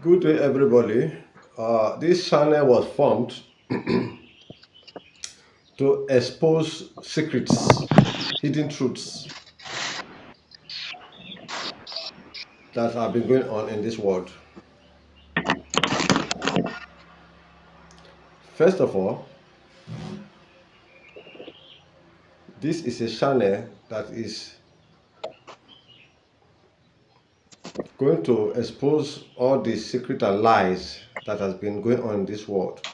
Good day, everybody. This channel was formed to expose secrets, hidden truths that have been going on in this world. First of all, this is a channel that is going to expose all the secret and lies that has been going on in this world.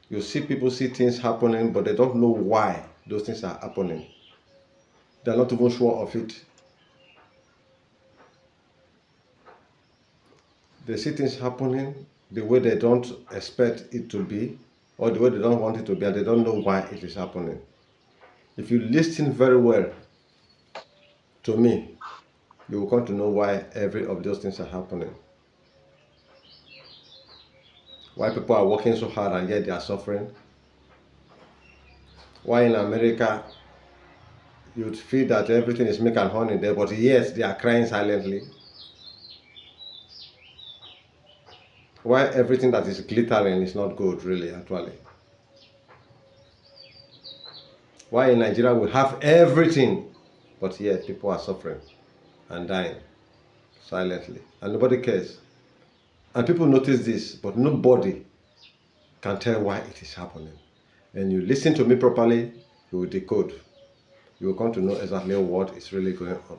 You see people see things happening, but they don't know why those things are happening. They're not even sure of it. They see things happening the way they don't expect it to be, or the way they don't want it to be, and they don't know why it is happening. If you listen very well to me, you will come to know why every of those things are happening. Why people are working so hard and yet they are suffering. Why in America you'd feel that everything is milk and honey there, but yet they are crying silently. Why everything that is glittering is not good, really, actually. Why in Nigeria we have everything, but yet people are suffering and dying silently, and nobody cares. And people notice this, but nobody can tell why it is happening. And you listen to me properly, you will decode. You will come to know exactly what is really going on.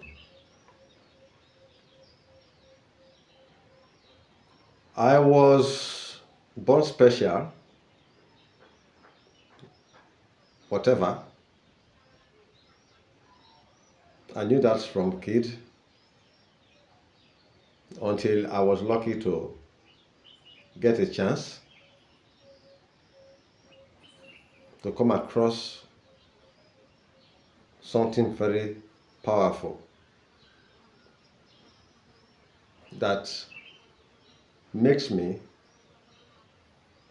I was born special, whatever. I knew that from kid until I was lucky to get a chance to come across something very powerful that makes me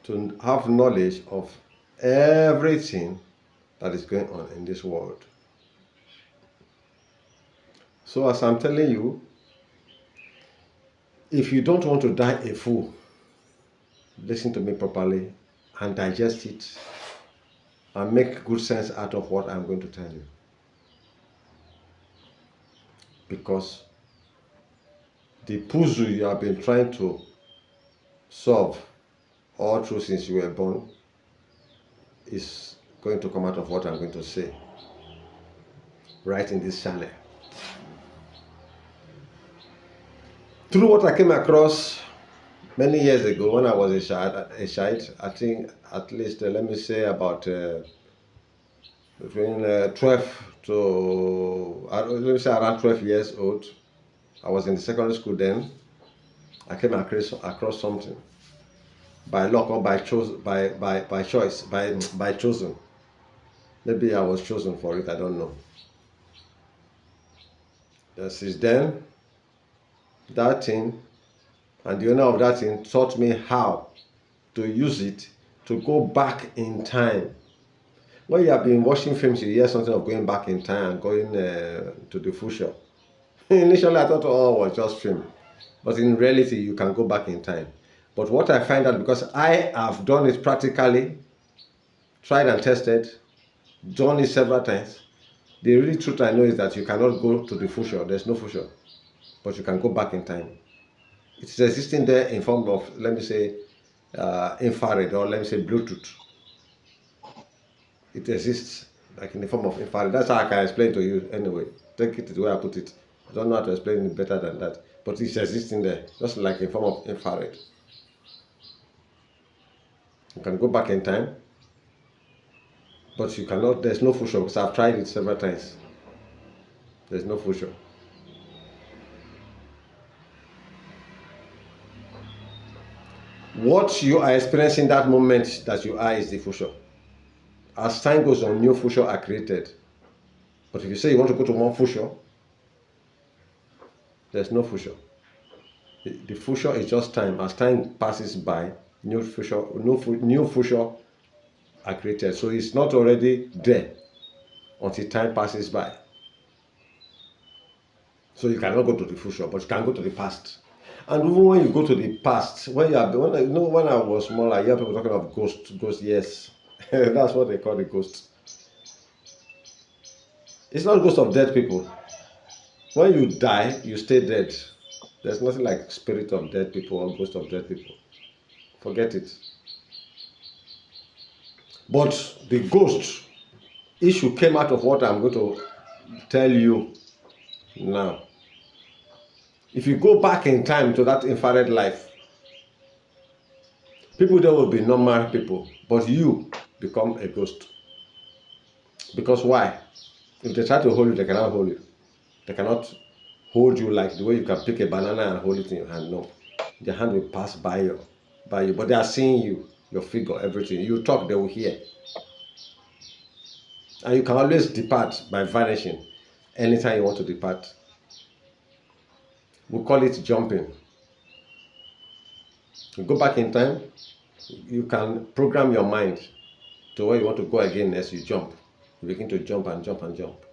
to have knowledge of everything that is going on in this world. So as I'm telling you, if you don't want to die a fool, listen to me properly and digest it and make good sense out of what I'm going to tell you. Because the puzzle you have been trying to solve all through since you were born is going to come out of what I'm going to say right in this channel. Through what I came across many years ago when I was a child, I think at least, let me say about between 12 to, let me say around 12 years old. I was in the secondary school then. I came across something by luck or by choice, by chosen. Maybe I was chosen for it, I don't know. Since then, that thing and the owner of that thing taught me how to use it to go back in time. When you have been watching films, you hear something of going back in time and going to the future. Initially, I thought, oh, it was just film. But in reality, you can go back in time. But what I find out, because I have done it practically, tried and tested, done it several times, the really truth I know is that you cannot go to the future. There's no future. But you can go back in time. It's existing there in form of, let me say, infrared, or let me say Bluetooth. It exists like in the form of infrared. That's how I can explain to you anyway. Take it the way I put it. I don't know how to explain it better than that. But it's existing there, just like in form of infrared. You can go back in time, but you cannot, there's no future, because I've tried it several times. There's no future. What you are experiencing that moment that you are is the future. As time goes on, new future are created. But if you say you want to go to one future, there's no future. The future is just time. As time passes by, new future are created. So it's not already there until time passes by. So you cannot go to the future, but you can go to the past. And even when you go to the past, when when I was small, I hear people talking of ghosts. Yes, that's what they call the ghost. It's not ghost of dead people. When you die, you stay dead. There's nothing like spirit of dead people or ghost of dead people. Forget it. But the ghost issue came out of what I'm going to tell you now. If you go back in time to that infrared life, people there will be normal people, but you become a ghost. Because why? If they try to hold you, they cannot hold you. They cannot hold you like the way you can pick a banana and hold it in your hand. No. Their hand will pass by you, but they are seeing you, your figure, everything. You talk, they will hear. And you can always depart by vanishing anytime you want to depart. We call it jumping. You go back in time, you can program your mind to where you want to go again as you jump. You begin to jump and jump and jump.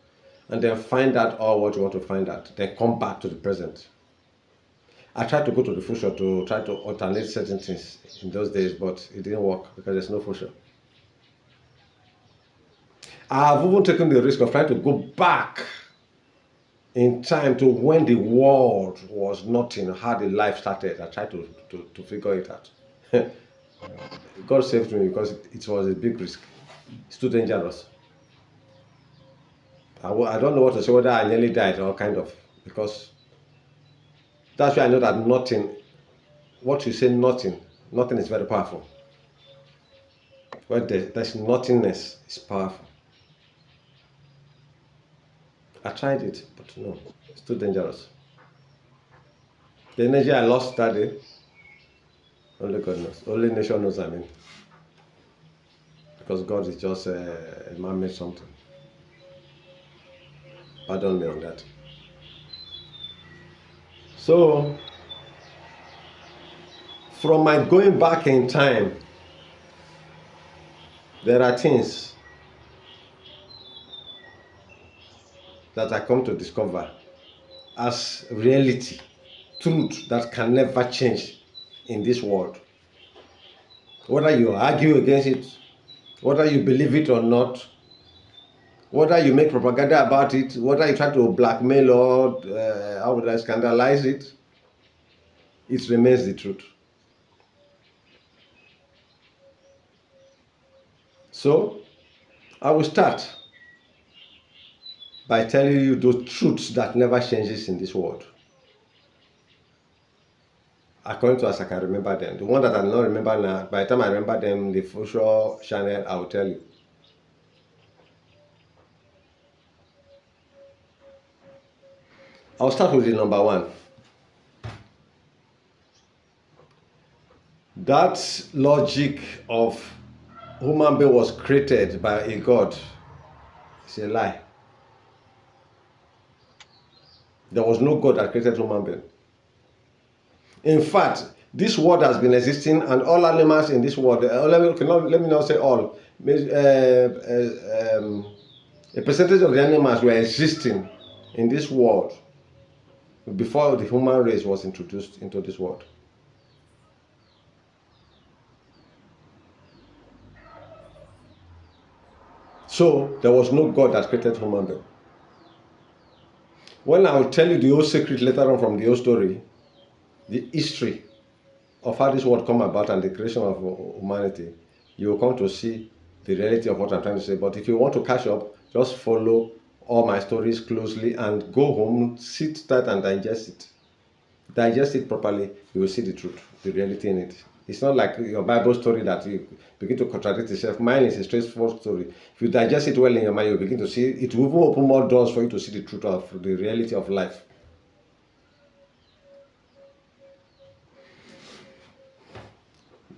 And then find out all what you want to find out. Then come back to the present. I tried to go to the future to try to alternate certain things in those days, but it didn't work because there's no future. I've even taken the risk of trying to go back in time to when the world was nothing, how the life started. I tried to figure it out. God saved me because it was a big risk. It's too dangerous. I don't know what to say, whether I nearly died or kind of, because that's why I know that nothing, what you say nothing is very powerful. When there's nothingness, is powerful. I tried it, but no, it's too dangerous. The energy I lost that day, only God knows. Only nation knows, I mean. Because God is just a man-made something. Pardon me on that. So, from my going back in time, there are things that I come to discover as reality, truth that can never change in this world. Whether you argue against it, whether you believe it or not, whether you make propaganda about it, whether you try to blackmail or how would I scandalize it, it remains the truth. So, I will start by telling you those truths that never changes in this world. According to as I can remember them. The one that I don't remember now, by the time I remember them, the future channel, I will tell you. I'll start with the number one. That logic of human being was created by a God is a lie. There was no God that created human being. In fact, this world has been existing, and all animals in this world, let me not say all, a percentage of the animals were existing in this world before the human race was introduced into this world. So there was no God that created human being. When I will tell you the whole secret later on from the whole story, the history of how this world come about and the creation of humanity, you will come to see the reality of what I'm trying to say. But if you want to catch up, just follow all my stories closely and go home, sit tight and digest it. Digest it properly, you will see the truth, the reality in it. It's not like your Bible story that you begin to contradict itself. Mine is a straightforward story. If you digest it well in your mind, you begin to see it will even open more doors for you to see the truth of the reality of life.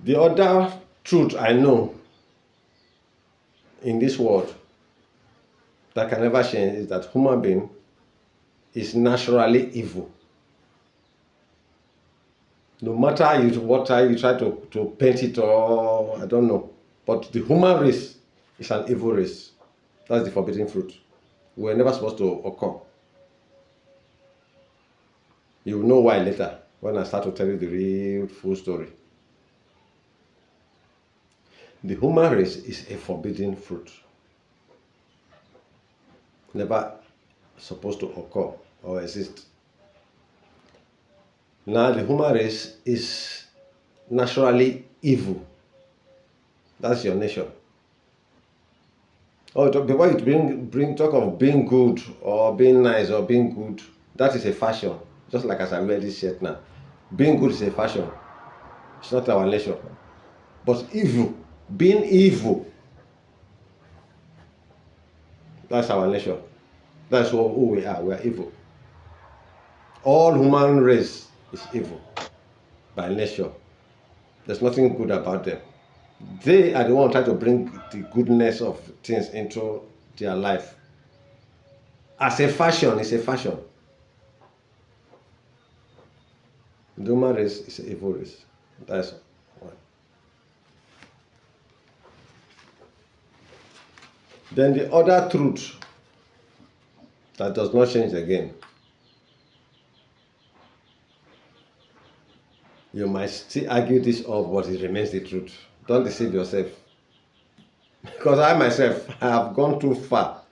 The other truth I know in this world that can never change is that human being is naturally evil. No matter what you try to paint it, or I don't know, but the human race is an evil race. That's the forbidden fruit. We're never supposed to occur. You will know why later. when I start to tell you the real full story. The human race is a forbidden fruit. Never supposed to occur or exist. Now the human race is naturally evil. That's your nature. Oh, before you bring talk of being good or being nice or being good, that is a fashion. Just like as I wear this shirt now, being good is a fashion. It's not our nature. But evil, being evil, that's our nature. That's who we are. We are evil. All human race is evil by nature. There's nothing good about them. They are the one trying to bring the goodness of things into their life. As a fashion, it's a fashion. The human race is an evil race. That's one. Then the other truth that does not change again. You might still argue this off, but it remains the truth. Don't deceive yourself. Because I myself have gone too far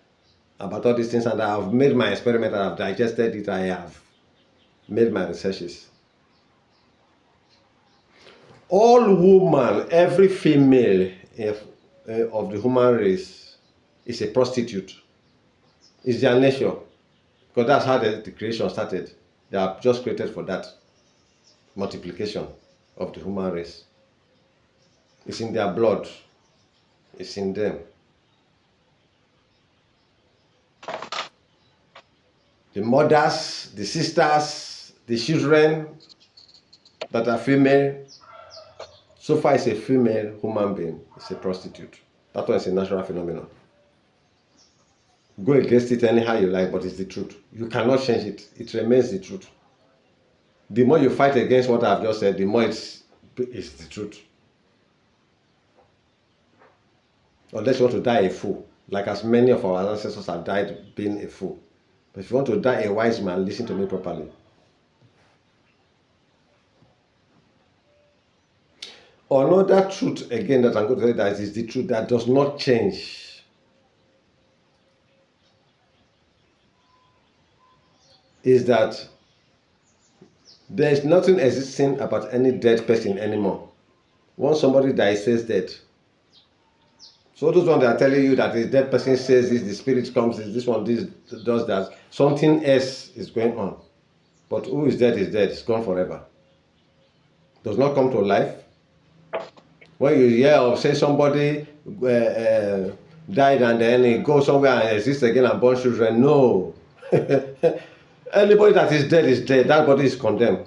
about all these things, and I have made my experiment, I have digested it, I have made my researches. All woman, every female of the human race is a prostitute. It's their nature. Because that's how the creation started. They are just created for that multiplication of the human race. It's in their blood. It's in them. The mothers, the sisters, the children that are female, so far it's a female human being, it's a prostitute. That one is a natural phenomenon. Go against it anyhow you like, but it's the truth. You cannot change it. It remains the truth. The more you fight against what I've just said, the more it's the truth. Unless you want to die a fool, like as many of our ancestors have died being a fool. But if you want to die a wise man, listen to me properly. Another truth again that I'm going to say that is the truth that does not change is that there is nothing existing about any dead person anymore. Once somebody dies, says dead. So those ones that are telling you that the dead person says this, the spirit comes, this one this does that, something else is going on. But who is dead, it's gone forever. Does not come to life. When you hear or say somebody died and then he goes somewhere and exists again and born children, no. Anybody that is dead. That body is condemned.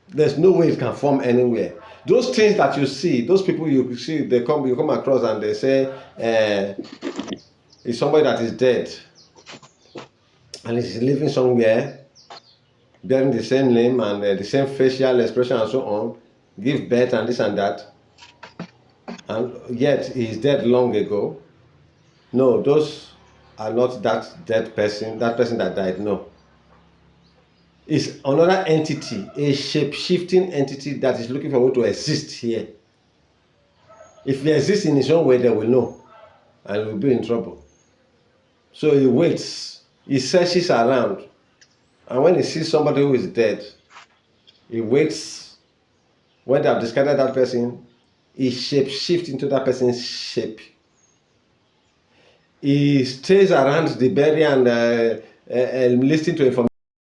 There's no way it can form anywhere. Those things that you see, those people you see, you come across and they say it's somebody that is dead and is living somewhere, bearing the same name and the same facial expression and so on, give birth and this and that, and yet he is dead long ago. No, those are not that dead person, that person that died. No, it's another entity, a shape-shifting entity that is looking for a way to exist here. If he exists in his own way, they will know and will be in trouble. So he waits, he searches around, and when he sees somebody who is dead, he waits. When they have discarded that person, he shape-shifts into that person's shape. He stays around the burial and listening to information.